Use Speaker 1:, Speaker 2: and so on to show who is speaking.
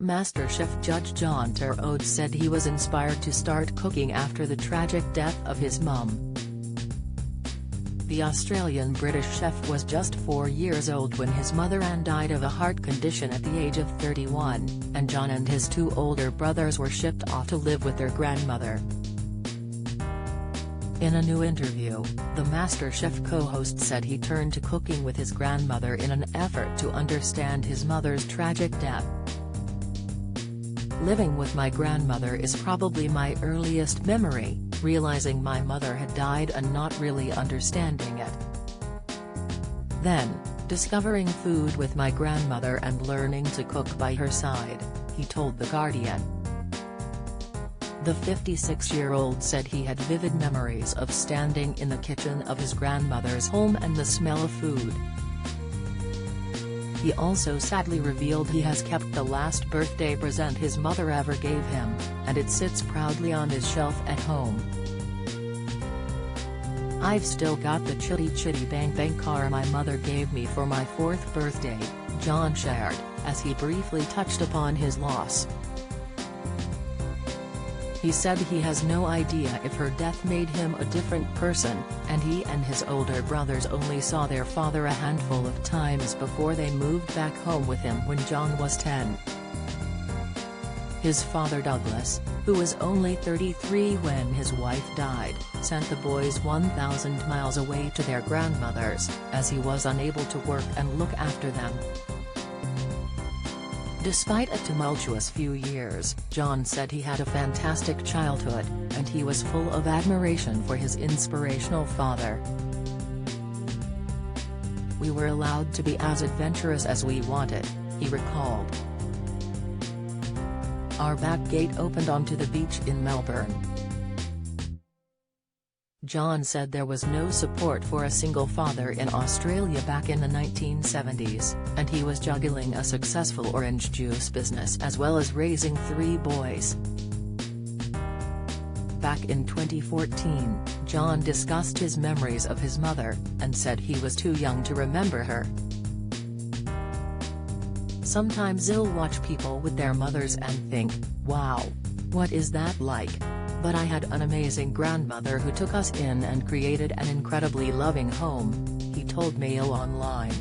Speaker 1: MasterChef judge John Torode said he was inspired to start cooking after the tragic death of his mum. The Australian-British chef was just 4 years old when his mother Anne died of a heart condition at the age of 31, and John and his 2 older brothers were shipped off to live with their grandmother. In a new interview, the MasterChef co-host said he turned to cooking with his grandmother in an effort to understand his mother's tragic death. "Living with my grandmother is probably my earliest memory, realizing my mother had died and not really understanding it. Then, discovering food with my grandmother and learning to cook by her side," he told The Guardian. The 56-year-old said he had vivid memories of standing in the kitchen of his grandmother's home and the smell of food. He also sadly revealed he has kept the last birthday present his mother ever gave him, and it sits proudly on his shelf at home. "I've still got the Chitty Chitty Bang Bang car my mother gave me for my 4th birthday," John shared, as he briefly touched upon his loss. He said he has no idea if her death made him a different person, and he and his older brothers only saw their father a handful of times before they moved back home with him when John was 10. His father Douglas, who was only 33 when his wife died, sent the boys 1,000 miles away to their grandmothers, as he was unable to work and look after them. Despite a tumultuous few years, John said he had a fantastic childhood, and he was full of admiration for his inspirational father. "We were allowed to be as adventurous as we wanted," he recalled. "Our back gate opened onto the beach in Melbourne." John said there was no support for a single father in Australia back in the 1970s, and he was juggling a successful orange juice business as well as raising 3 boys. Back in 2014, John discussed his memories of his mother, and said he was too young to remember her. "Sometimes I'll watch people with their mothers and think, wow, what is that like? But I had an amazing grandmother who took us in and created an incredibly loving home," he told Mail Online.